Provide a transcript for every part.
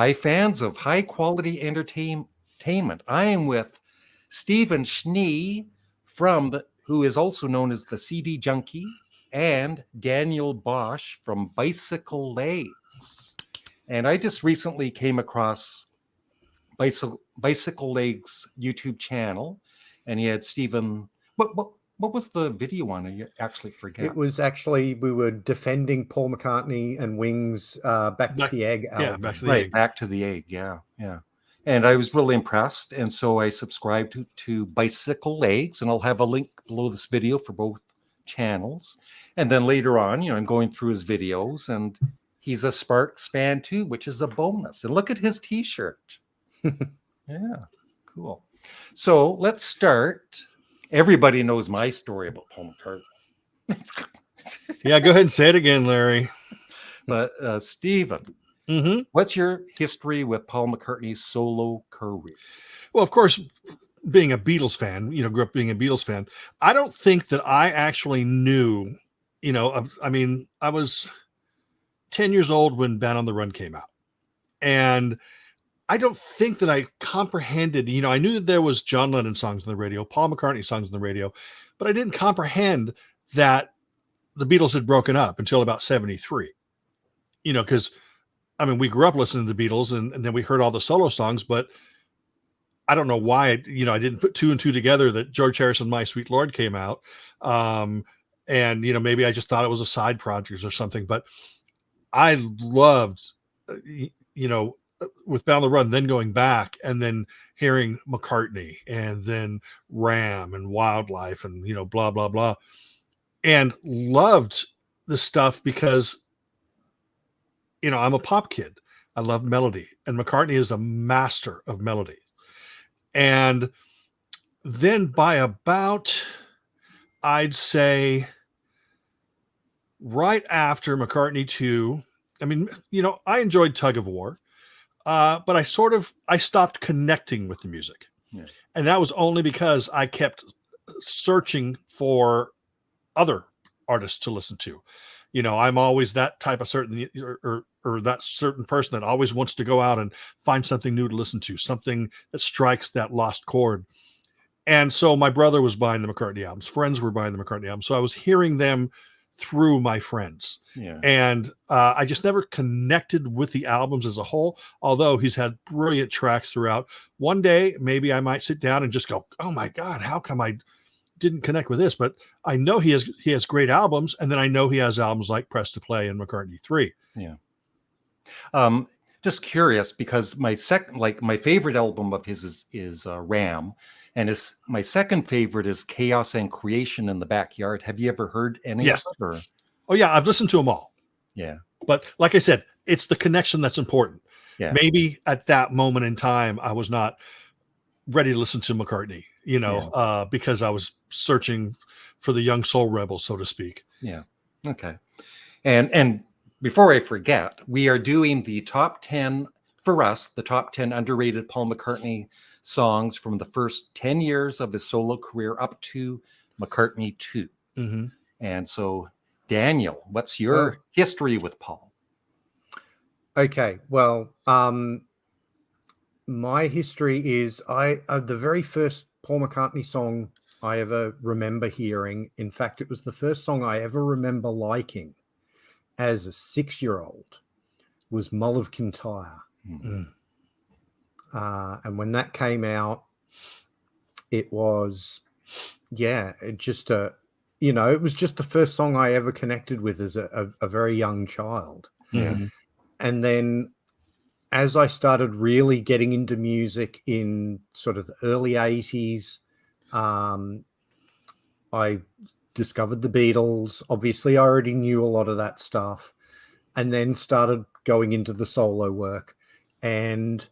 Hi, fans of high quality entertainment. I am with Stephen Schnee who is also known as the CD Junkie, and Daniel Bosch from Bicycle Legs. And I just recently came across Bicycle Legs YouTube channel, and he had Stephen. What was the video on? I actually forget. It was actually, we were defending Paul McCartney and Wings' Back to the Egg album. Yeah, Back to the Egg. Back to the Egg. Yeah. And I was really impressed, and so I subscribed to Bicycle Legs, and I'll have a link below this video for both channels. And then later on, I'm going through his videos, and he's a Sparks fan too, which is a bonus. And look at his T-shirt. Yeah, cool. So let's start. Everybody knows my story about Paul McCartney. Yeah, go ahead and say it again, Larry. But Stephen, what's your history with Paul McCartney's solo career? Well, of course, being a Beatles fan, grew up being a Beatles fan. I don't think that I actually knew, I mean, I was 10 years old when Band on the Run came out. And I don't think that I comprehended, I knew that there was John Lennon songs on the radio, Paul McCartney songs on the radio, but I didn't comprehend that the Beatles had broken up until about 73, because we grew up listening to the Beatles and then we heard all the solo songs, but I don't know why, I didn't put two and two together that George Harrison's My Sweet Lord came out. And, maybe I just thought it was a side project or something, but I loved, with Bound the Run, then going back and then hearing McCartney and then Ram and Wildlife and, blah, blah, blah. And loved the stuff because, I'm a pop kid. I love melody, and McCartney is a master of melody. And then by about, I'd say right after McCartney 2, I enjoyed Tug of War. But I stopped connecting with the music. Yeah. And that was only because I kept searching for other artists to listen to. I'm always that type of certain or that certain person that always wants to go out and find something new to listen to, something that strikes that lost chord. And so my brother was buying the McCartney albums. Friends were buying the McCartney albums. So I was hearing them through my friends. Yeah. And I just never connected with the albums as a whole, although he's had brilliant tracks throughout. One day, maybe I might sit down and just go, oh my God, how come I didn't connect with this? But I know he has great albums. And then I know he has albums like Press to Play and McCartney 3. Yeah. Just curious, because my favorite album of his is Ram. And my second favorite is Chaos and Creation in the Backyard. Have you ever heard any of it? Or? Oh, yeah. I've listened to them all. Yeah. But like I said, it's the connection that's important. Yeah. Maybe at that moment in time, I was not ready to listen to McCartney, because I was searching for the young soul rebel, so to speak. Yeah. Okay. And before I forget, we are doing the top 10 for us, the top 10 underrated Paul McCartney songs from the first 10 years of his solo career up to McCartney 2. Mm-hmm. And so, Daniel, what's your history with Paul? Okay, well, my history is the very first Paul McCartney song I ever remember hearing. In fact, it was the first song I ever remember liking as a 6-year-old, was Mull of Kintyre. Mm-hmm. And when that came out, it was, it was just the first song I ever connected with as a very young child. Yeah. And then as I started really getting into music in sort of the early 80s, I discovered the Beatles. Obviously, I already knew a lot of that stuff, and then started going into the solo work. And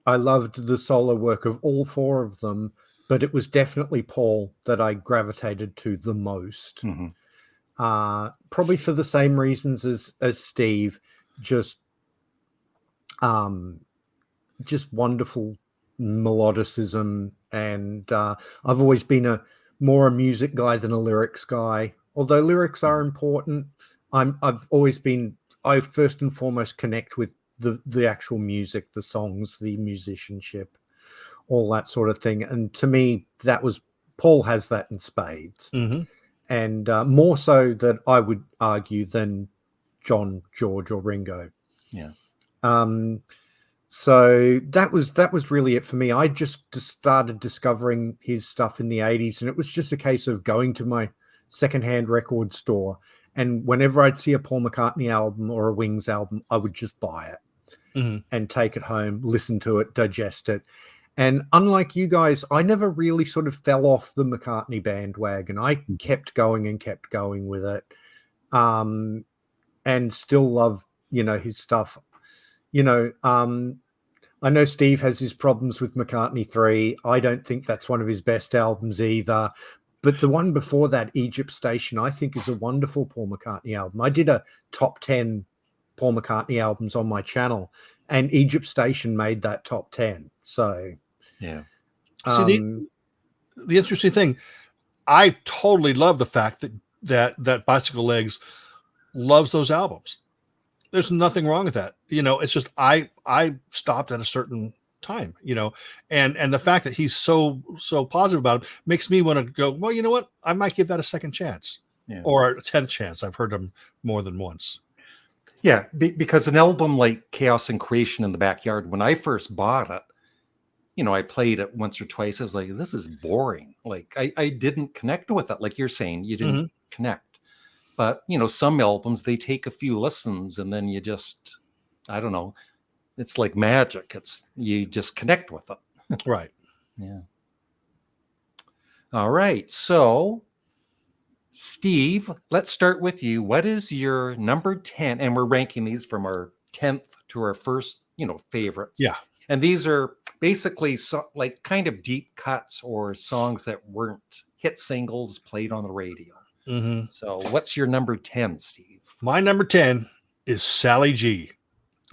I loved the solo work of all four of them, but it was definitely Paul that I gravitated to the most. Mm-hmm. Probably for the same reasons as Steve, just wonderful melodicism. And I've always been more a music guy than a lyrics guy. Although lyrics are important, I first and foremost connect with the actual music, the songs, the musicianship, all that sort of thing. And to me, that was Paul has that in spades, and more so that I would argue than John, George, or Ringo. Yeah. So that was really it for me. I just started discovering his stuff in the 80s, and it was just a case of going to my secondhand record store, and whenever I'd see a Paul McCartney album or a Wings album, I would just buy it and take it home, listen to it, digest it. And unlike you guys, I never really sort of fell off the McCartney bandwagon. I kept going with it, and still love, his stuff. I know Steve has his problems with McCartney 3. I don't think that's one of his best albums either. But the one before that, Egypt Station, I think is a wonderful Paul McCartney album. I did a top 10 Paul McCartney albums on my channel, and Egypt Station made that top 10. So, yeah. See, the interesting thing, I totally love the fact that Bicycle Legs loves those albums. There's nothing wrong with that. It's just I stopped at a certain time, and the fact that he's so positive about it makes me want to go, well, you know what? I might give that a second chance or a 10th chance. I've heard him more than once. Yeah, because an album like Chaos and Creation in the Backyard, when I first bought it, I played it once or twice. I was like, this is boring. Like I didn't connect with it. Like you're saying, you didn't connect. But, some albums, they take a few listens and then you just, I don't know, it's like magic. You just connect with it. Right. Yeah. All right. So, Steve, let's start with you. What is your number 10? And we're ranking these from our 10th to our first, favorites. Yeah. And these are basically like kind of deep cuts or songs that weren't hit singles played on the radio. So what's your number 10, Steve? My number 10 is Sally G.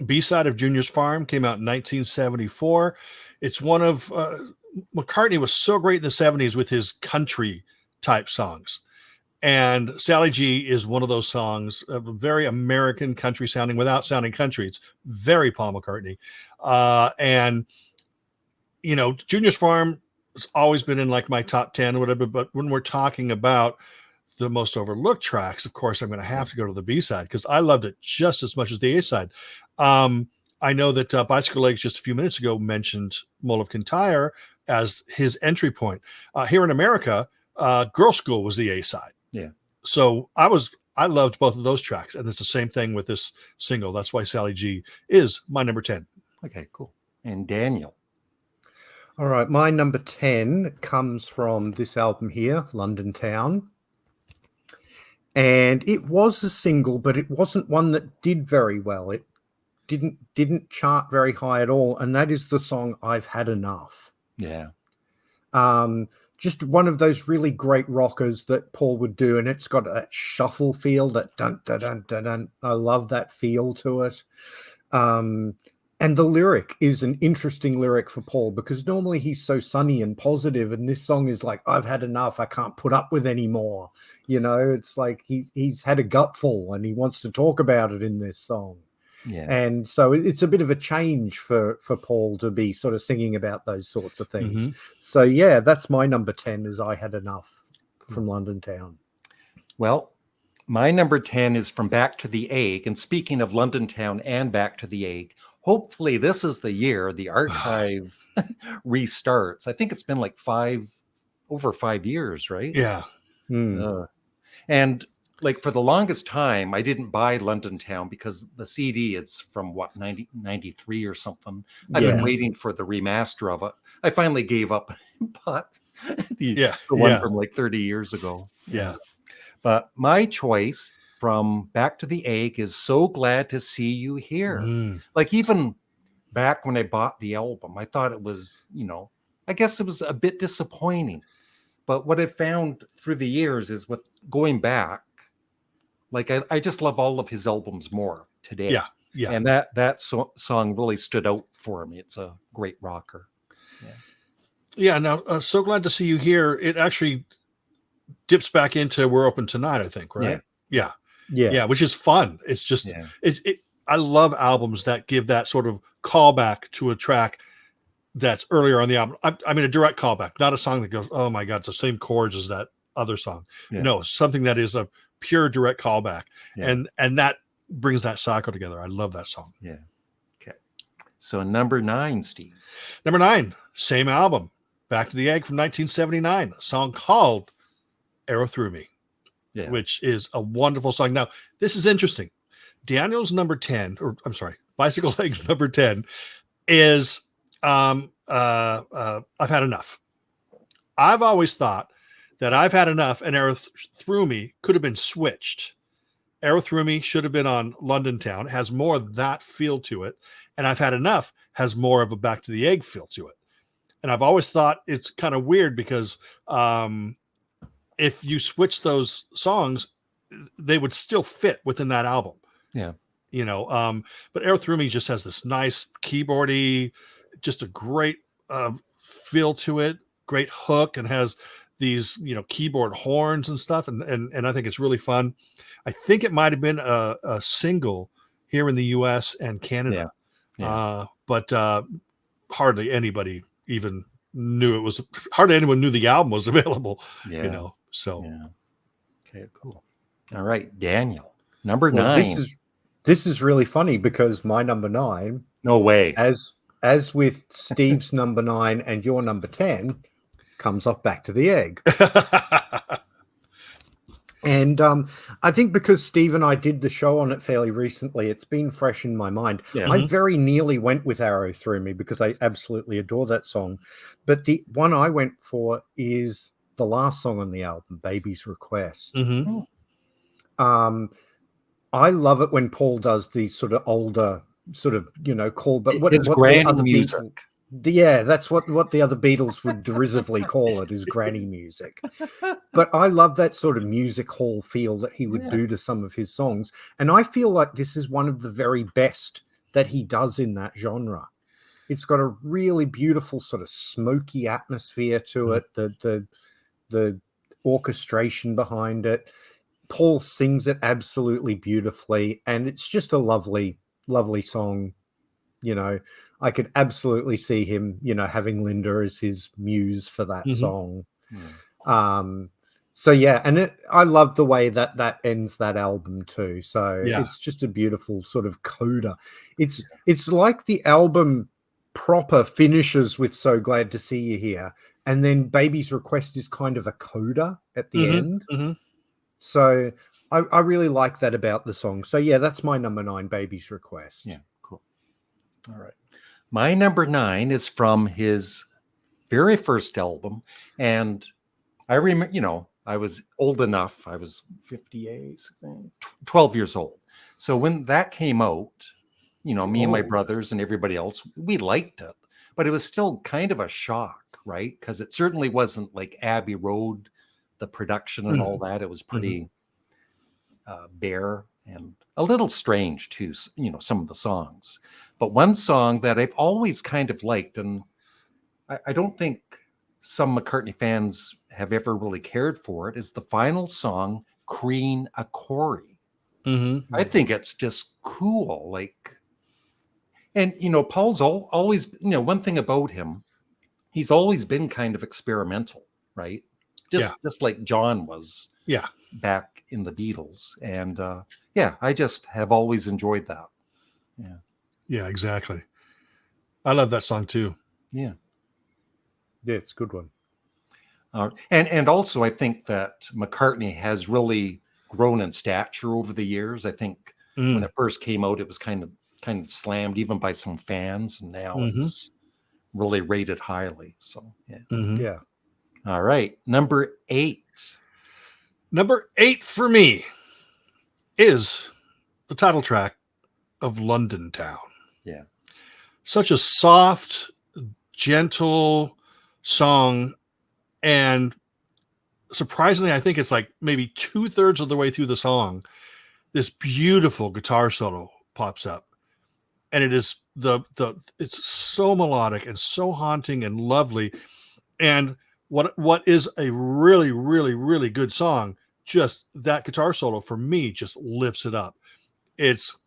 B-side of Junior's Farm, came out in 1974. It's one of McCartney was so great in the 70s with his country type songs. And Sally G is one of those songs, very American country sounding without sounding country. It's very Paul McCartney. And Junior's Farm has always been in like my top 10 or whatever. But when we're talking about the most overlooked tracks, of course, I'm going to have to go to the B-side because I loved it just as much as the A-side. I know that Bicycle Legs just a few minutes ago mentioned Mull of Kintyre as his entry point. Here in America, Girl School was the A-side. Yeah. So I loved both of those tracks, and it's the same thing with this single. That's why Sally G is my number 10. Okay, cool. And Daniel. All right, my number 10 comes from this album here, London Town. And it was a single, but it wasn't one that did very well. It didn't chart very high at all, and that is the song I've Had Enough. Yeah. Just one of those really great rockers that Paul would do, and it's got that shuffle feel, that dun dun dun dun dun. I love that feel to it. And the lyric is an interesting lyric for Paul because normally he's so sunny and positive, and this song is like, I've had enough. I can't put up with any more. It's like he's had a gutful and he wants to talk about it in this song. Yeah. And so it's a bit of a change for Paul to be sort of singing about those sorts of things. So, yeah, that's my number 10 is I Had Enough from London Town. Well, my number 10 is from Back to the Egg. And speaking of London Town and Back to the Egg, hopefully this is the year the archive restarts. I think it's been like over 5 years, right? Yeah. And like for the longest time, I didn't buy London Town because the CD is from 93 or something. I've been waiting for the remaster of it. I finally gave up and bought the one from like 30 years ago. Yeah. But my choice from Back to the Egg is So Glad to See You Here. Like even back when I bought the album, I thought it was, I guess it was a bit disappointing. But what I found through the years is with going back, like I just love all of his albums more today. Yeah, yeah. And that song really stood out for me. It's a great rocker. Yeah. Now, So Glad to See You Here. It actually dips back into We're Open Tonight, I think, right? Yeah. Yeah, which is fun. It's just I love albums that give that sort of callback to a track that's earlier on the album. I mean, a direct callback, not a song that goes, oh my God, it's the same chords as that other song. Yeah. No, something that is a pure direct callback. Yeah. And that brings that cycle together. I love that song. Yeah. Okay. So number 9, Steve. Number 9, same album, Back to the Egg from 1979, a song called Arrow Through Me, Yeah. which is a wonderful song. Now, this is interesting. Daniel's number 10, or I'm sorry, Bicycle Legs number 10 is I've Had Enough. I've always thought that I've Had Enough and Arrow Through Me could have been switched. Arrow Through Me should have been on London Town. It has more of that feel to it. And I've Had Enough has more of a Back to the Egg feel to it. And I've always thought it's kind of weird because if you switch those songs, they would still fit within that album. Yeah. You know, but Arrow Through Me just has this nice keyboardy, just a great feel to it, great hook, and has these, you know, keyboard horns and stuff. And I think it's really fun. I think it might have been a single here in the US and Canada. Yeah. But hardly anybody even knew it was, hardly anyone knew the album was available, Yeah. you know, so. Yeah. Okay, cool. All right, Daniel, number 9. This is really funny because my number 9, No way. as with Steve's number 9 and your number 10, comes off Back to the Egg. And I think because Steve and I did the show on it fairly recently, it's been fresh in my mind. Yeah. I very nearly went with Arrow Through Me because I absolutely adore that song. But the one I went for is the last song on the album, Baby's Request. Mm-hmm. I love it when Paul does these sort of older sort of, you know, call, but what His the granny other music. yeah, that's what the other Beatles would derisively call it, is granny music. But I love that sort of music hall feel that he would do to some of his songs. And I feel like this is one of the very best that he does in that genre. It's got a really beautiful sort of smoky atmosphere to it, the orchestration behind it. Paul sings it absolutely beautifully, and it's just a lovely, lovely song. You know, I could absolutely see him, you know, having Linda as his muse for that song. So yeah, and I love the way that ends that album too. So it's just a beautiful sort of coda. It's like the album proper finishes with So Glad to See You Here, and then Baby's Request is kind of a coda at the end. So I really like that about the song. So yeah, that's my number 9, Baby's Request. Yeah, cool. All right. My number 9 is from his very first album. And I remember, you know, I was old enough. I was 58, 12 years old. So when that came out, you know, me and my brothers and everybody else, we liked it. But it was still kind of a shock, right? Because it certainly wasn't like Abbey Road, the production and all that. It was pretty bare and a little strange too, you know, some of the songs. But one song that I've always kind of liked, and I don't think some McCartney fans have ever really cared for it, is the final song, Crean a Corey. I think it's just cool. Like, and, you know, Paul's always, you know, one thing about him, he's always been kind of experimental, right? Just like John was back in the Beatles. And I just have always enjoyed that. Yeah, exactly. I love that song too. Yeah, it's a good one. And also I think that McCartney has really grown in stature over the years. I think when it first came out, it was kind of slammed even by some fans, and now it's really rated highly. So yeah. All right, number 8. Number 8 for me is the title track of London Town. Yeah. Such a soft, gentle song. And surprisingly, I think it's like maybe 2/3 of the way through the song, this beautiful guitar solo pops up. And it is it's so melodic and so haunting and lovely. And what is a really, really, really good song, just that guitar solo for me just lifts it up. It's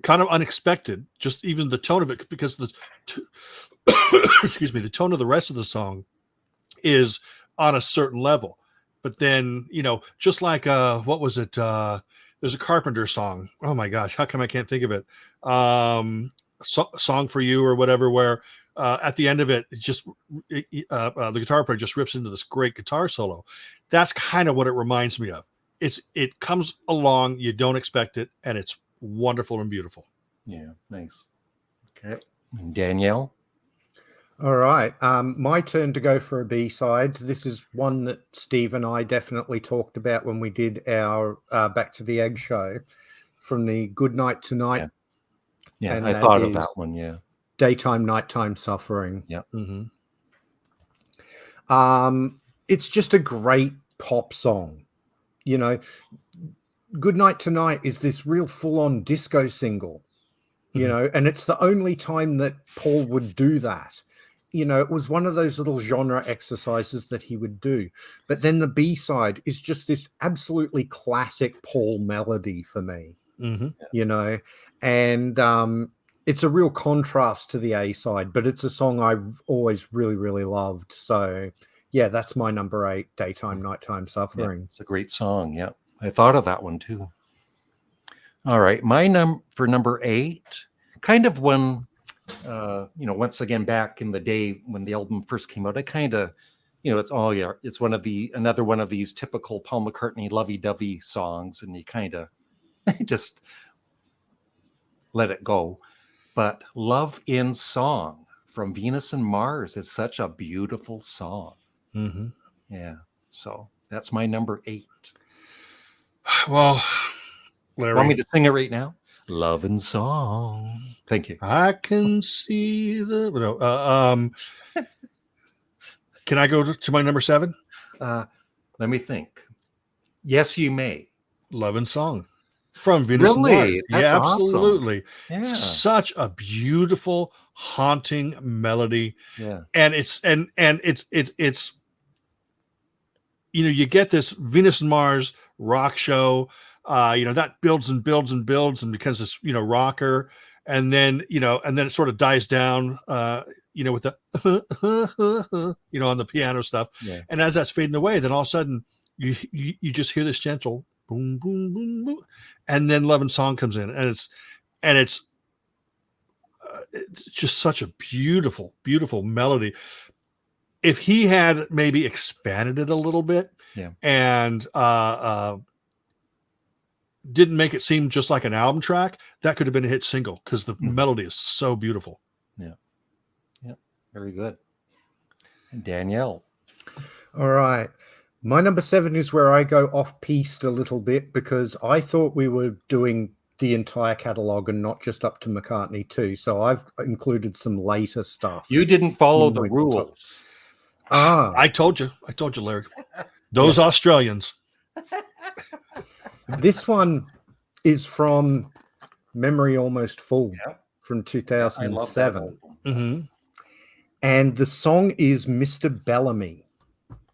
kind of unexpected, just even the tone of it, because excuse me, the tone of the rest of the song is on a certain level. But then, just like what was it? There's a Carpenter song. Oh my gosh, how come I can't think of it? Song for You or whatever, where at the end of it, the guitar player just rips into this great guitar solo. That's kind of what it reminds me of. It comes along, you don't expect it, and it's wonderful and beautiful. Yeah, nice. Okay, and Danielle. All right, my turn to go for a B-side. This is one that Steve and I definitely talked about when we did our Back to the Egg show, from the Good Night Tonight. Yeah, and I that thought of is that one. Yeah, Daytime, Nighttime Suffering. yeah. Mm-hmm. It's just a great pop song. Good Night Tonight is this real full-on disco single, and it's the only time that Paul would do that. It was one of those little genre exercises that he would do. But then the B-side is just this absolutely classic Paul melody for me, and it's a real contrast to the A-side, but it's a song I've always really, really loved. So, yeah, that's my number 8, Daytime, Nighttime Suffering. Yeah, it's a great song. Yeah, I thought of that one too. All right, for number 8, kind of when, once again, back in the day when the album first came out, I kind of, it's another one of these typical Paul McCartney lovey-dovey songs, and you kind of just let it go. But Love in Song from Venus and Mars is such a beautiful song. Mm-hmm. Yeah, so that's my number 8. Well, Larry, want me to sing it right now? Love and Song. Thank you. I can see the. Can I go to my number 7? Let me think. Yes, you may. Love and Song from Venus and Mars. Really? That's Yeah, awesome. absolutely. Yeah. Such a beautiful, haunting melody. Yeah. And it's you get this Venus and Mars rock show, that builds and builds and builds and becomes this, rocker. And then it sort of dies down, with the, on the piano stuff. Yeah. And as that's fading away, then all of a sudden you just hear this gentle boom, boom, boom, boom. And then Love and Song comes in, and it's just such a beautiful, beautiful melody. If he had maybe expanded it a little bit, and didn't make it seem just like an album track, that could have been a hit single, because the melody is so beautiful. Yeah. Yeah. Very good. And Danielle. All right. My number 7 is where I go off-piste a little bit, because I thought we were doing the entire catalog and not just up to McCartney 2. So I've included some later stuff. You didn't follow the rules. I told you, Larry. Those Australians. This one is from Memory Almost Full from 2007. Mm-hmm. And the song is Mr. Bellamy.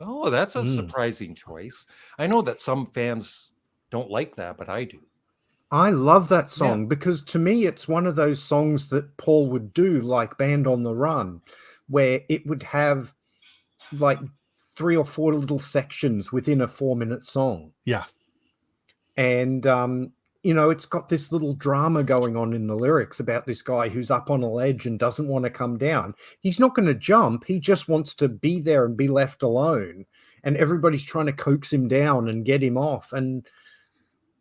Oh, that's a surprising choice. I know that some fans don't like that, but I do. I love that song because to me, it's one of those songs that Paul would do, like Band on the Run, where it would have like 3 or 4 little sections within a 4-minute song. Yeah. And, it's got this little drama going on in the lyrics about this guy who's up on a ledge and doesn't want to come down. He's not going to jump. He just wants to be there and be left alone. And everybody's trying to coax him down and get him off. And,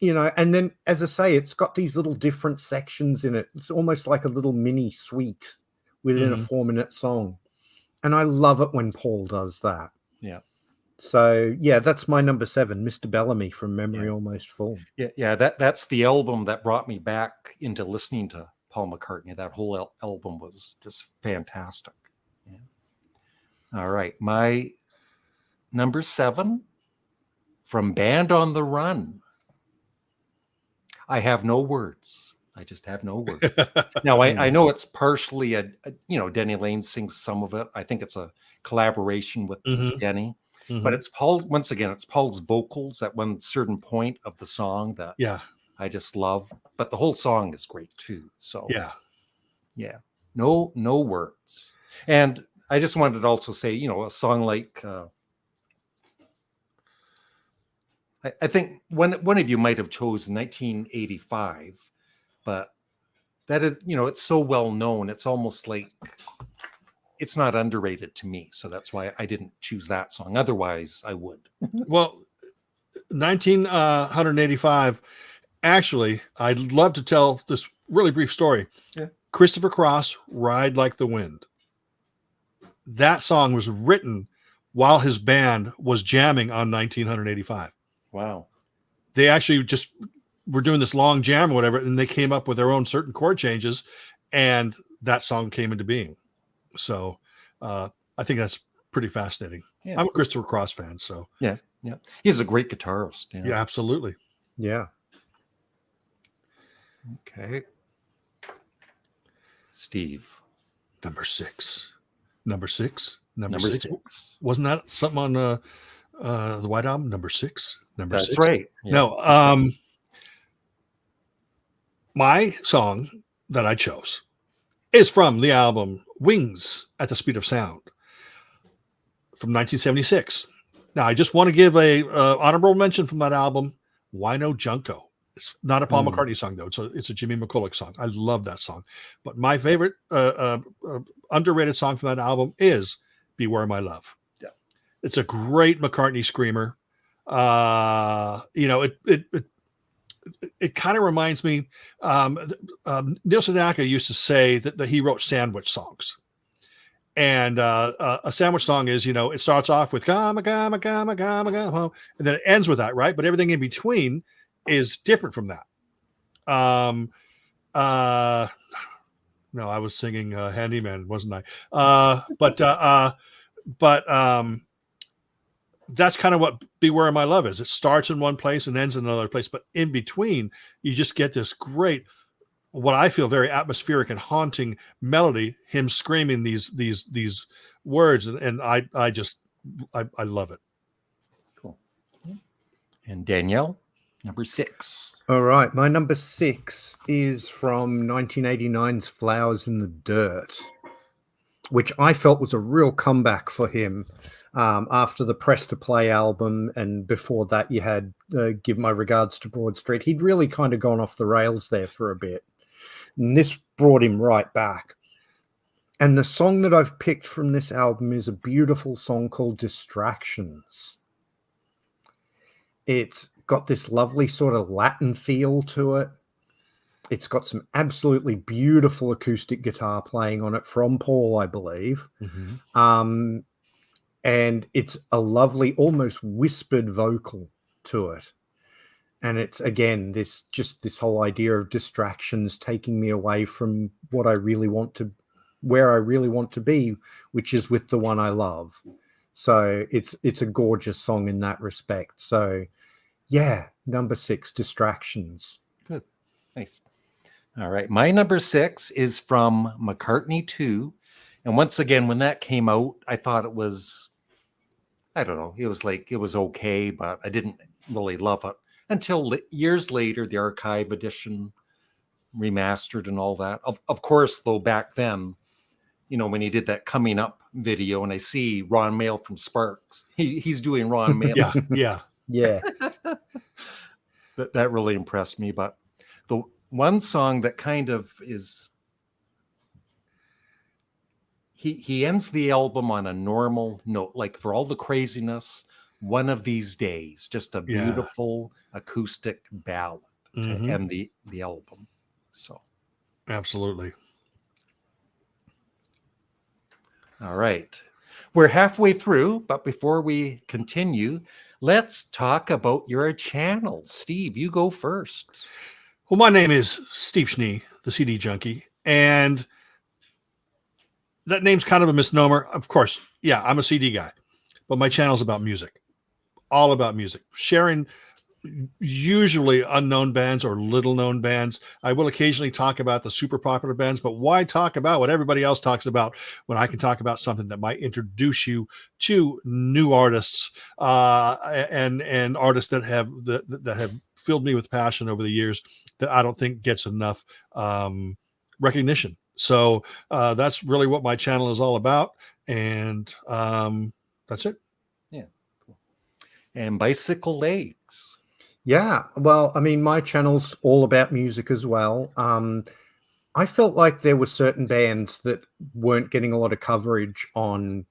and then, as I say, it's got these little different sections in it. It's almost like a little mini suite within a 4-minute song. And I love it when Paul does that. Yeah. So, that's my number 7, Mr. Bellamy from Memory Almost Full. Yeah, that's the album that brought me back into listening to Paul McCartney. That whole album was just fantastic. Yeah. All right, my number 7 from Band on the Run. I have no words. I just have no words. Now, I know it's partially Denny Lane sings some of it. I think it's a collaboration with Denny. Mm-hmm. But it's Paul, once again, it's Paul's vocals at one certain point of the song that I just love. But the whole song is great too. So Yeah. no words. And I just wanted to also say, a song like I think one of you might have chosen 1985, but that is, it's so well known. It's almost like it's not underrated to me. So that's why I didn't choose that song. Otherwise, I would. Well, 1985. Actually, I'd love to tell this really brief story. Yeah. Christopher Cross, Ride Like the Wind. That song was written while his band was jamming on 1985. Wow. They actually just were doing this long jam or whatever, and they came up with their own certain chord changes, and that song came into being. So I think that's pretty fascinating. Yeah. I'm a Christopher Cross fan, so yeah. He's a great guitarist. Yeah, absolutely. Yeah. Okay. Steve. Number six. Number six. Wasn't that something on the White Album? Number six. That's six. right. Yeah. No. My song that I chose is from the album Wings at the Speed of Sound from 1976. Now, I just want to give a honorable mention from that album, Wino Junko. It's not a Paul McCartney song, though. It's a Jimmy McCulloch song. I love that song. But my favorite underrated song from that album is Beware My Love. Yeah. It's a great McCartney screamer. It kind of reminds me, Neil Sedaka used to say that he wrote sandwich songs. And a sandwich song is, it starts off with come, and then it ends with that, right? But everything in between is different from that. No, I was singing Handyman, wasn't I? But that's kind of what Beware My Love is. It starts in one place and ends in another place, but in between, you just get this great, what I feel very atmospheric and haunting melody, him screaming these words. And I love it. Cool. And Danielle, number 6. All right. My number 6 is from 1989's Flowers in the Dirt, which I felt was a real comeback for him after the Press to Play album. And before that, you had Give My Regards to Broad Street. He'd really kind of gone off the rails there for a bit. And this brought him right back. And the song that I've picked from this album is a beautiful song called Distractions. It's got this lovely sort of Latin feel to it. It's got some absolutely beautiful acoustic guitar playing on it from Paul, I believe. Mm-hmm. And it's a lovely, almost whispered vocal to it. And it's, again, this whole idea of distractions taking me away from what I really want to, where I really want to be, which is with the one I love. So it's a gorgeous song in that respect. So yeah, number 6, Distractions. Good. Nice. All right. My number 6 is from McCartney 2. And once again, when that came out, I thought it was, I don't know, it was okay, but I didn't really love it until years later, the archive edition remastered and all that. Of course, though, back then, when he did that Coming Up video and I see Ron Mael from Sparks, he's doing Ron Mael. Yeah. That really impressed me. But the one song that kind of is, he ends the album on a normal note, like for all the craziness, One of These Days, just a beautiful acoustic ballad to end the album. So absolutely. All right. We're halfway through, but before we continue, let's talk about your channel. Steve, you go first. Well, my name is Steve Schnee, the CD Junkie, and that name's kind of a misnomer. Of course, yeah, I'm a CD guy, but my channel's about music, all about music, sharing usually unknown bands or little known bands. I will occasionally talk about the super popular bands, but why talk about what everybody else talks about when I can talk about something that might introduce you to new artists and artists that have filled me with passion over the years that I don't think gets enough recognition. So that's really what my channel is all about. And that's it. Yeah. Cool. And Bicycle Legs. Yeah, well, I mean, my channel's all about music as well. I felt like there were certain bands that weren't getting a lot of coverage on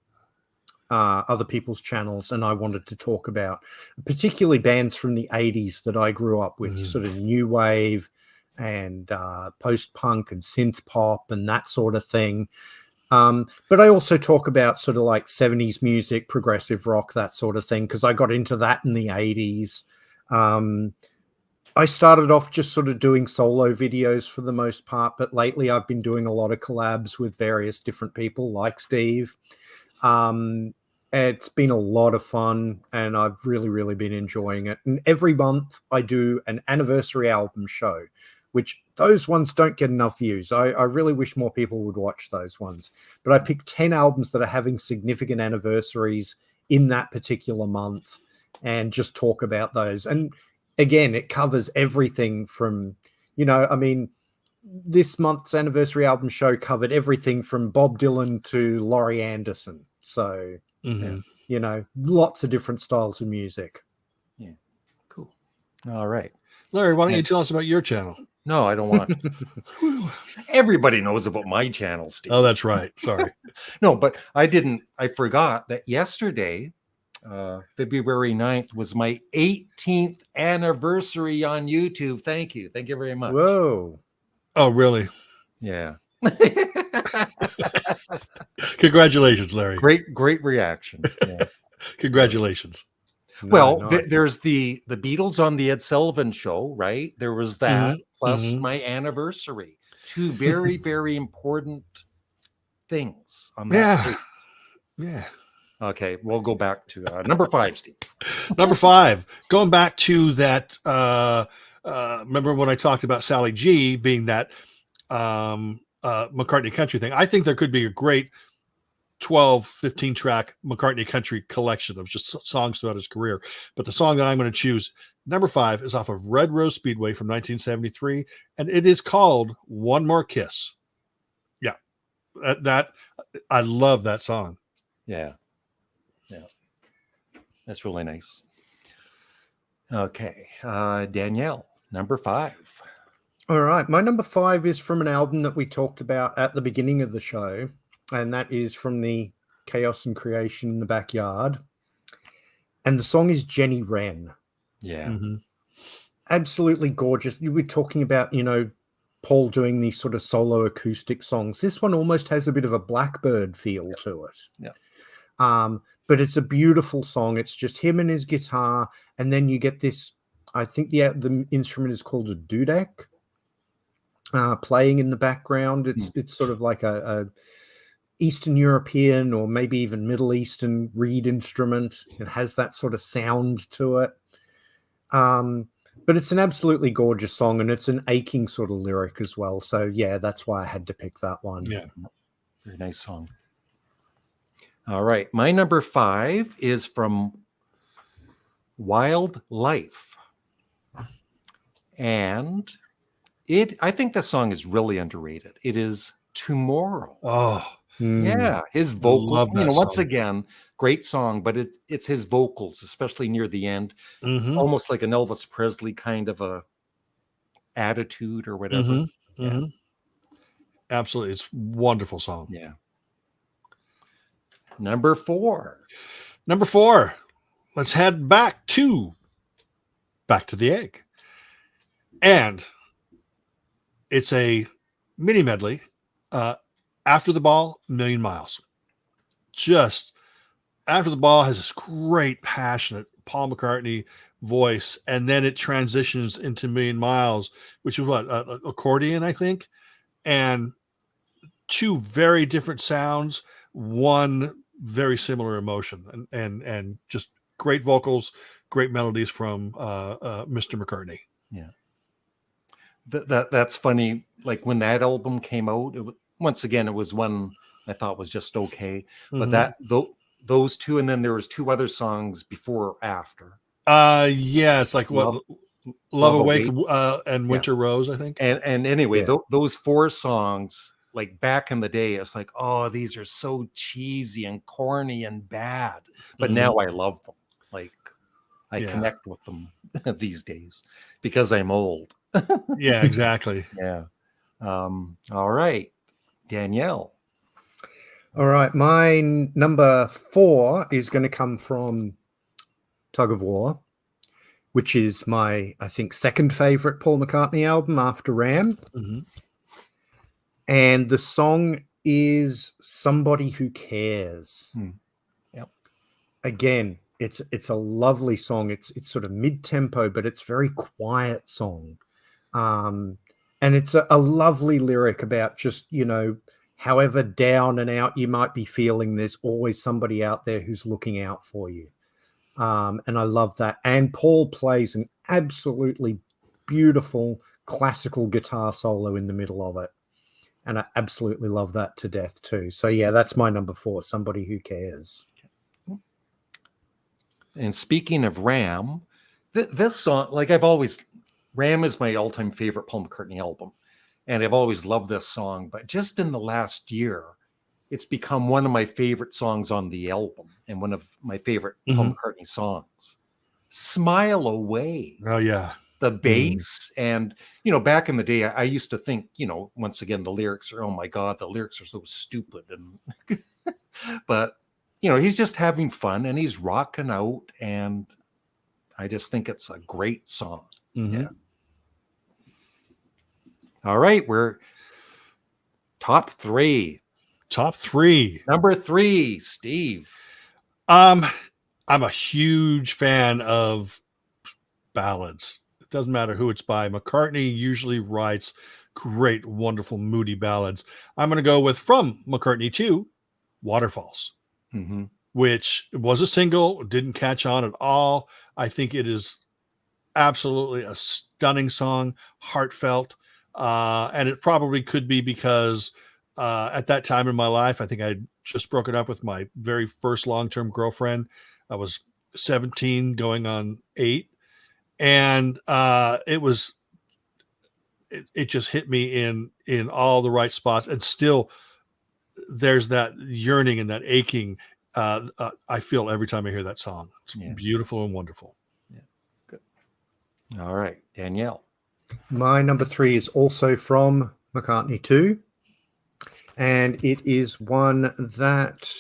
other people's channels, and I wanted to talk about, particularly bands from the 80s that I grew up with, sort of new wave and post-punk and synth pop and that sort of thing. But I also talk about sort of like 70s music, progressive rock, that sort of thing, because I got into that in the 80s. I started off just sort of doing solo videos for the most part, but lately I've been doing a lot of collabs with various different people like Steve. It's been a lot of fun, and I've really, really been enjoying it. And every month I do an anniversary album show, which those ones don't get enough views. I really wish more people would watch those ones. But I picked 10 albums that are having significant anniversaries in that particular month and just talk about those. And again, it covers everything from, I mean, this month's anniversary album show covered everything from Bob Dylan to Laurie Anderson. So, lots of different styles of music. Yeah. Cool. All right. Larry, why don't you tell us about your channel? No, I don't want. Everybody knows about my channel, Steve. Oh, that's right. Sorry. No, but I forgot that yesterday, February 9th, was my 18th anniversary on YouTube. Thank you. Thank you very much. Whoa. Oh, really? Yeah. Congratulations, Larry. Great reaction. Yeah. Congratulations. Well, Nice. there's the Beatles on the Ed Sullivan Show, right? There was that, plus my anniversary. Two very, very important things on that. Yeah. Yeah. Okay, we'll go back to number 5, Steve. Number 5, going back to that. Remember when I talked about Sally G being that McCartney country thing? I think there could be a great 12, 15 track McCartney country collection of just songs throughout his career. But the song that I'm going to choose, number 5, is off of Red Rose Speedway from 1973, and it is called One More Kiss. Yeah, that I love that song. Yeah. That's really nice. Okay, Danielle, number 5. All right. My number 5 is from an album that we talked about at the beginning of the show, and that is from the Chaos and Creation in the Backyard. And the song is Jenny Wren. Yeah. Absolutely gorgeous. You were talking about, Paul doing these sort of solo acoustic songs. This one almost has a bit of a Blackbird feel to it. Yeah. But it's a beautiful song. It's just him and his guitar, and then you get this, I think the instrument is called a dudek, playing in the background. It's sort of like a Eastern European or maybe even Middle Eastern reed instrument. It has that sort of sound to it. But it's an absolutely gorgeous song, and it's an aching sort of lyric as well. So yeah, that's why I had to pick that one. Yeah. Very nice song. All right. My number 5 is from Wild Life. And I think the song is really underrated. It is Tomorrow. Oh, yeah. His vocal, love that once song. again, great song, but it's his vocals, especially near the end, almost like an Elvis Presley kind of a attitude or whatever. Absolutely. It's a wonderful song. Yeah. Number 4. Let's head back to the Egg. And it's a mini medley. After the Ball, Million Miles. Just After the Ball has this great, passionate Paul McCartney voice, and then it transitions into Million Miles, which is what, accordion, I think, and 2 very different sounds, one very similar emotion, and just great vocals, great melodies from Mr. McCartney. Yeah. That's funny. Like when that album came out, once again, it was one I thought was just okay, but those 2, and then there was 2 other songs before or after. Yeah, it's like Love Awake, and Winter Rose, I think. And anyway, Yeah. those 4 songs, like back in the day, it's like, oh, these are so cheesy and corny and bad. But now I love them. Like I connect with them these days because I'm old. Yeah, exactly. Yeah. All right, Danielle. All right, my number 4 is going to come from Tug of War, which is my, I think, second favorite Paul McCartney album after Ram. And the song is Somebody Who Cares. Yep. Again, it's a lovely song. It's sort of mid-tempo, but it's very quiet song. And it's a lovely lyric about just, however down and out you might be feeling, there's always somebody out there who's looking out for you. And I love that. And Paul plays an absolutely beautiful classical guitar solo in the middle of it. And I absolutely love that to death too. So yeah, that's my number 4, Somebody Who Cares. And speaking of Ram, this song, like Ram is my all-time favorite Paul McCartney album. And I've always loved this song, but just in the last year, it's become one of my favorite songs on the album and one of my favorite Paul McCartney songs. Smile Away. Oh, yeah. The bass. And, back in the day, I used to think, once again, the lyrics are, oh my God, the lyrics are so stupid. And but, he's just having fun and he's rocking out. And I just think it's a great song. Yeah. All right, we're top 3. Top 3. Number 3, Steve. I'm a huge fan of ballads. It doesn't matter who it's by. McCartney usually writes great, wonderful, moody ballads. I'm going to go with From McCartney 2, Waterfalls, which was a single, didn't catch on at all. I think it is absolutely a stunning song, heartfelt. And it probably could be because at that time in my life, I think I'd just broken up with my very first long-term girlfriend. I was 17 going on 8. And it just hit me in all the right spots. And still there's that yearning and that aching I feel every time I hear that song. It's beautiful and wonderful. Yeah, good. All right, Danielle. My number 3 is also from McCartney 2. And it is one that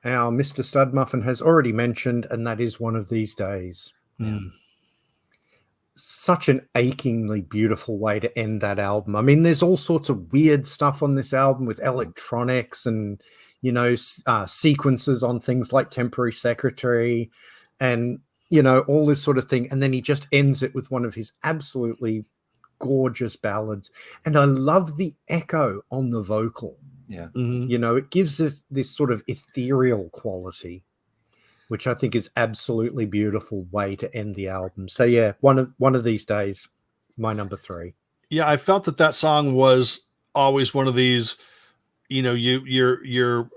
our Mr. Studmuffin has already mentioned, and that is One of These Days. Such an achingly beautiful way to end that album. I mean, there's all sorts of weird stuff on this album with electronics and, sequences on things like Temporary Secretary and, all this sort of thing. And then he just ends it with one of his absolutely gorgeous ballads. And I love the echo on the vocal. Yeah. It gives it this sort of ethereal quality, which I think is absolutely beautiful way to end the album. So yeah, one of these days, my number 3. Yeah, I felt that song was always one of these, you're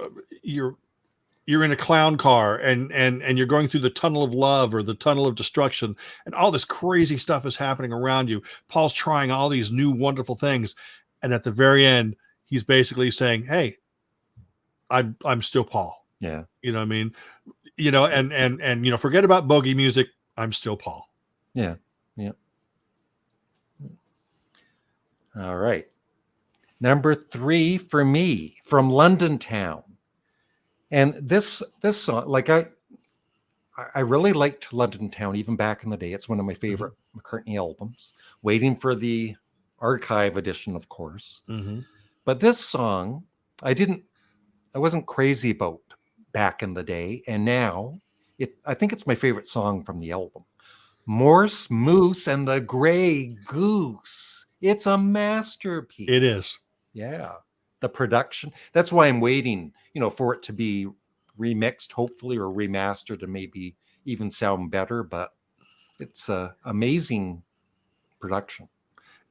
in a clown car and you're going through the tunnel of love or the tunnel of destruction, and all this crazy stuff is happening around you. Paul's trying all these new wonderful things, and at the very end, he's basically saying, "Hey, I'm still Paul." Yeah. You know what I mean? And forget about bogey music. I'm still Paul. Yeah. Yeah. All right. Number 3 for me, From London Town. And this song, like I really liked London Town even back in the day. It's one of my favorite McCartney albums. Waiting for the archive edition, of course. But this song, I wasn't crazy about back in the day, and now I think it's my favorite song from the album. Morse, Moose, and the Grey Goose. It's a masterpiece. It is. Yeah. The production. That's why I'm waiting, for it to be remixed, hopefully, or remastered and maybe even sound better. But it's an amazing production.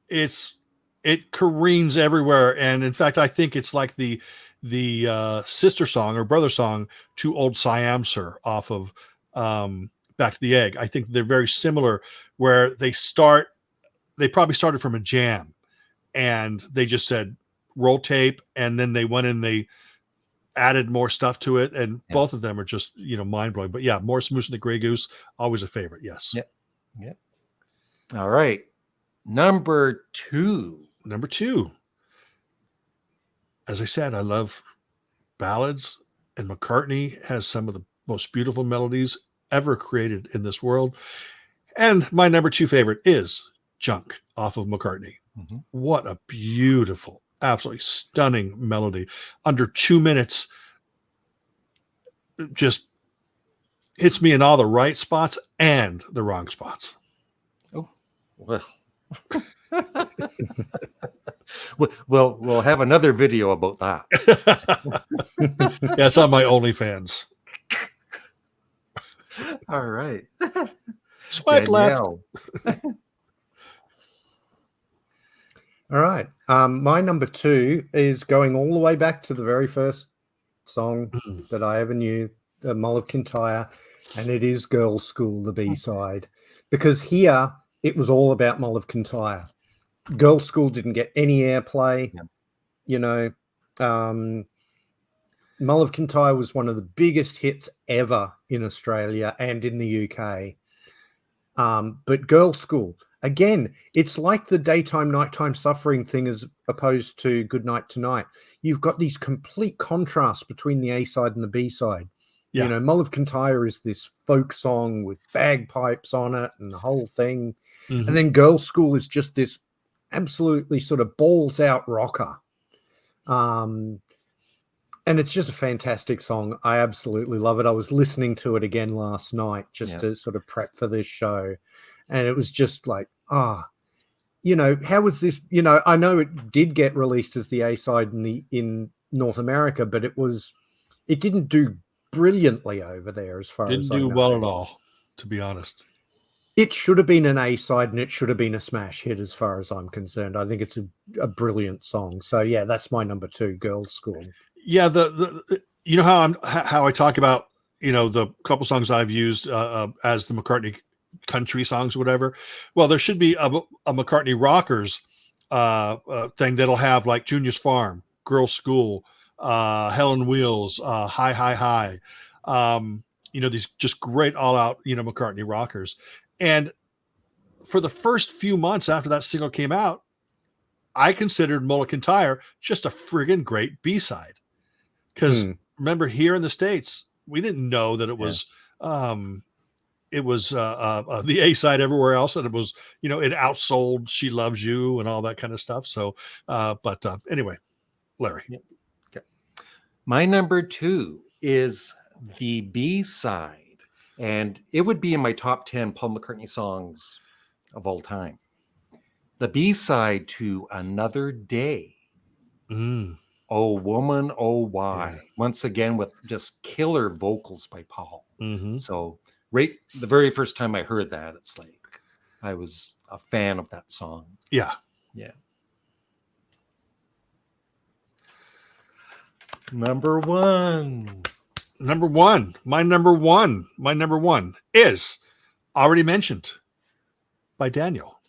It careens everywhere. And in fact, I think it's like the sister song or brother song to Old Siam Sir off of Back to the Egg. I think they're very similar where they probably started from a jam and they just said roll tape, and then they went and they added more stuff to it, and both of them are just, mind-blowing. But yeah, Morris Moose and the Grey Goose, always a favorite. Yes. Yeah. All right. Number two. As I said, I love ballads, and McCartney has some of the most beautiful melodies ever created in this world. And my number two favorite is Junk off of McCartney. Mm-hmm. What a beautiful, absolutely stunning melody. Under 2 minutes, just hits me in all the right spots and the wrong spots. Oh, well. We'll have another video about that. Yeah, it's on my OnlyFans. All right. Swipe left. All right. My number two is going all the way back to the very first song that I ever knew, Mull of Kintyre, and it is Girls' School, the B-side. Because here, it was all about Mull of Kintyre. Girls' School didn't get any airplay. Mull of Kintyre was one of the biggest hits ever in Australia and in the UK. But Girls' School, again, it's like the daytime, nighttime suffering thing as opposed to Goodnight Tonight. You've got these complete contrasts between the A-side and the B-side. Yeah. Mull of Kintyre is this folk song with bagpipes on it and the whole thing. Mm-hmm. And then Girls' School is just this absolutely sort of balls out rocker. And it's just a fantastic song. I absolutely love it. I was listening to it again last night just to sort of prep for this show. And it was just like, how was this? I know it did get released as the A-side in North America, but it didn't do brilliantly over there as far as I know. Didn't do well at all, to be honest. It should have been an A-side and it should have been a smash hit as far as I'm concerned. I think it's a brilliant song. So yeah, that's my number two, Girls' School. Yeah, how I talk about the couple songs I've used as the McCartney country songs or whatever. Well, there should be a McCartney rockers thing that'll have like Junior's Farm, Girls' School, Hell on Wheels, High High High. These just great all out McCartney rockers. And for the first few months after that single came out, I considered Mull of Kintyre just a friggin' great B-side. Because remember, here in the States, we didn't know that it was the A-side everywhere else, and it was it outsold She Loves You and all that kind of stuff. So, but anyway, Larry. Yep. Okay. My number two is the B-side, and it would be in my top 10 Paul McCartney songs of all time. The B-side to Another Day. Oh Woman, Oh Why. Yeah. Once again with just killer vocals by Paul. So right the very first time I heard that, it's like I was a fan of that song. Yeah. Number one. My number one is already mentioned by Daniel.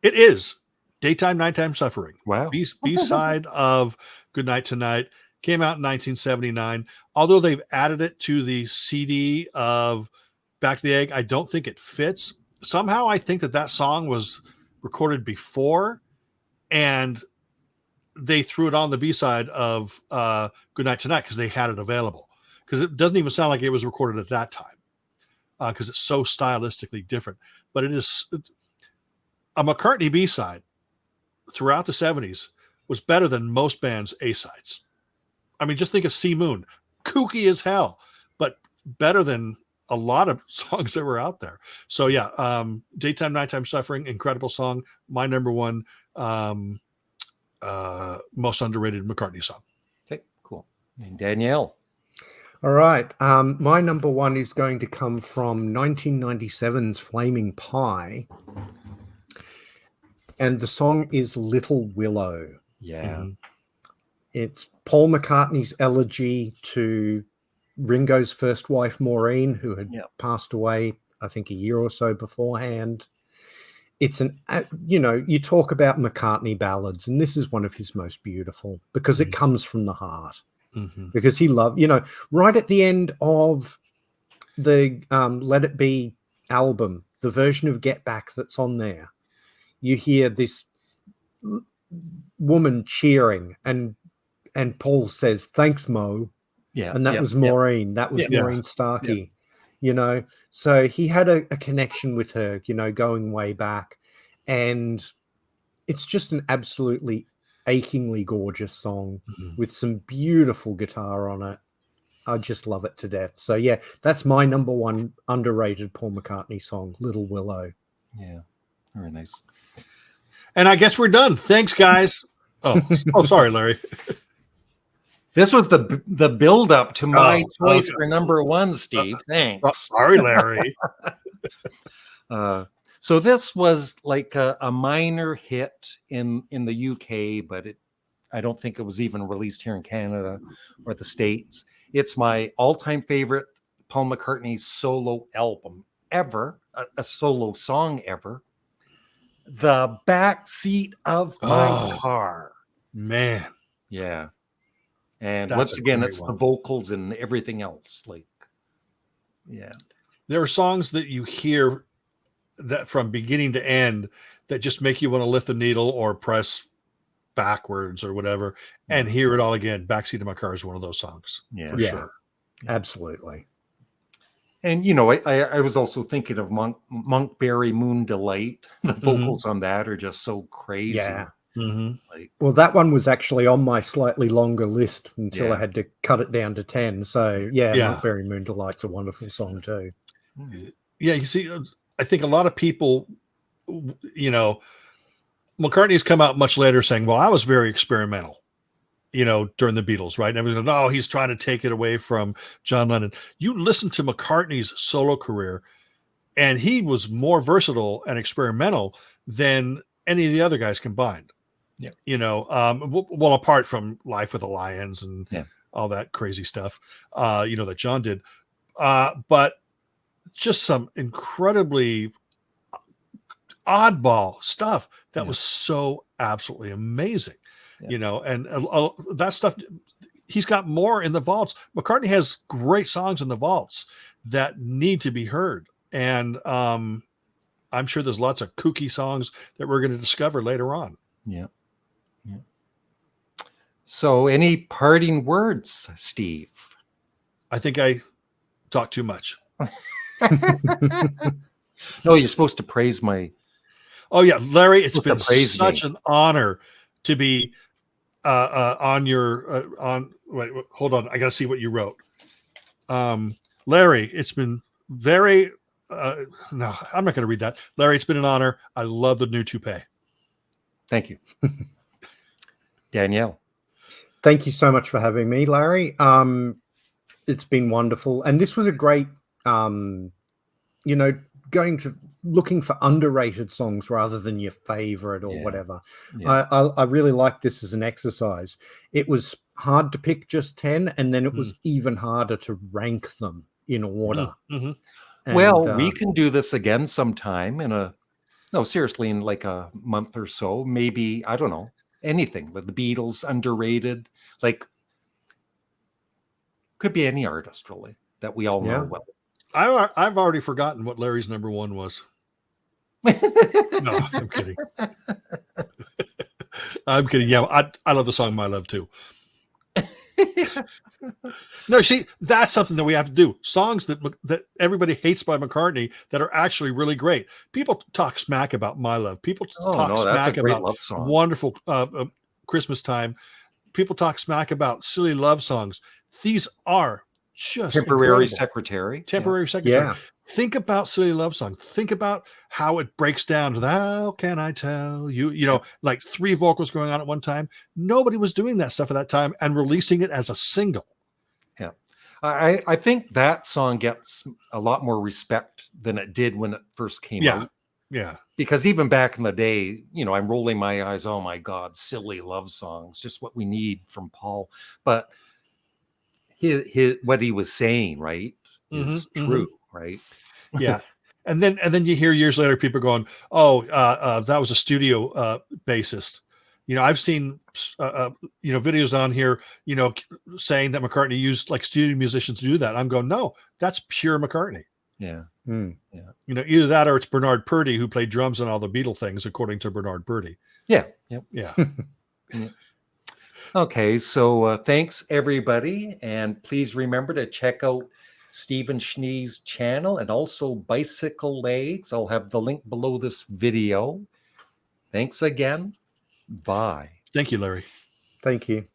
It is Daytime, Nighttime Suffering. Wow. B-side of Goodnight Tonight. Came out in 1979. Although they've added it to the CD of Back to the Egg, I don't think it fits. Somehow I think that song was recorded before and they threw it on the B-side of Goodnight Tonight because they had it available. Because it doesn't even sound like it was recorded at that time because it's so stylistically different. But it is a McCartney B-side throughout the 70s was better than most bands' A-sides. I mean, just think of Sea Moon. Kooky as hell, but better than a lot of songs that were out there. So yeah, Daytime, Nighttime Suffering, incredible song. My number one most underrated McCartney song. Okay, cool. And Danielle. All right. My number one is going to come from 1997's Flaming Pie. And the song is Little Willow. Yeah. It's Paul McCartney's elegy to Ringo's first wife, Maureen, who had passed away, I think, a year or so beforehand. it's you talk about McCartney ballads, and this is one of his most beautiful because it comes from the heart. Because he loved, right at the end of the Let It Be album, the version of Get Back that's on there, you hear this woman cheering, and Paul says, "Thanks, Mo." Yeah. And that was Maureen. That was Maureen Starkey. So he had a connection with her, going way back. And it's just an absolutely achingly gorgeous song with some beautiful guitar on it. I just love it to death. So yeah, that's my number one underrated Paul McCartney song, Little Willow. Yeah, very nice. And I guess we're done. Thanks, guys. Oh, sorry, Larry. This was the build up to my choice for number one, Steve. Thanks. Sorry, Larry. So this was like a minor hit in the UK, but I don't think it was even released here in Canada or the States. It's my all-time favorite Paul McCartney solo album ever, a solo song ever. The Back Seat of My Car. Man. Yeah. And That's once again, it's one. the vocals and everything else. Yeah. There are songs that you hear that from beginning to end that just make you want to lift the needle or press backwards or whatever and hear it all again. Backseat of My Car is one of those songs. Yeah. For sure. Absolutely. And, I was also thinking of Monkberry Moon Delight. The vocals on that are just so crazy. Yeah. Well, that one was actually on my slightly longer list until I had to cut it down to 10. So, Monkberry Moon Delight's a wonderful song too. Yeah, you see, I think a lot of people, McCartney's come out much later saying, well, I was very experimental, during the Beatles, right? And everyone goes, oh, he's trying to take it away from John Lennon. You listen to McCartney's solo career, and he was more versatile and experimental than any of the other guys combined. Yeah. Well, apart from Life with the Lions and all that crazy stuff, that John did. But just some incredibly oddball stuff that was so absolutely amazing, and that stuff, he's got more in the vaults. McCartney has great songs in the vaults that need to be heard. And I'm sure there's lots of kooky songs that we're going to discover later on. Yeah. So any parting words, Steve? I think I talk too much. No, you're supposed to praise my. Oh yeah, Larry, it's been such an honor to be on your wait, hold on, I gotta see what you wrote. Larry, it's been very no, I'm not gonna read that. Larry, it's been an honor. I love the new toupee. Thank you. Danielle. Thank you so much for having me, Larry. It's been wonderful. And this was a great looking for underrated songs rather than your favorite or whatever. I really like this as an exercise. It was hard to pick just 10, and then it was even harder to rank them in order. And, well, we can do this again sometime seriously, in like a month or so, maybe, I don't know, anything. But the Beatles, underrated, could be any artist really that we all know well. I've already forgotten what Larry's number one was. No, I'm kidding. I'm kidding. Yeah, I love the song My Love too. No, see, that's something that we have to do. Songs that everybody hates by McCartney that are actually really great. People talk smack about My Love. People talk smack about love song. Wonderful Christmas Time. People talk smack about silly love songs. These are just Temporary incredible. Secretary. Temporary Secretary. Yeah. Think about silly love songs. Think about how it breaks down to how can I tell you, like 3 vocals going on at one time. Nobody was doing that stuff at that time and releasing it as a single. Yeah. I think that song gets a lot more respect than it did when it first came out. Yeah. Because even back in the day, I'm rolling my eyes. Oh my God, silly love songs, just what we need from Paul. But his what he was saying, right, is true, right? Yeah. And then you hear years later people going, "Oh, that was a studio bassist." I've seen videos on here, saying that McCartney used like studio musicians to do that. I'm going, no, that's pure McCartney. Yeah. Yeah. Either that or it's Bernard Purdie who played drums on all the Beatle things, according to Bernard Purdie. Yeah. Yep. Yeah. Yeah. Okay, so thanks everybody, and please remember to check out Stephen Schnee's channel and also Bicycle Legs. I'll have the link below this video. Thanks again. Bye. Thank you, Larry. Thank you.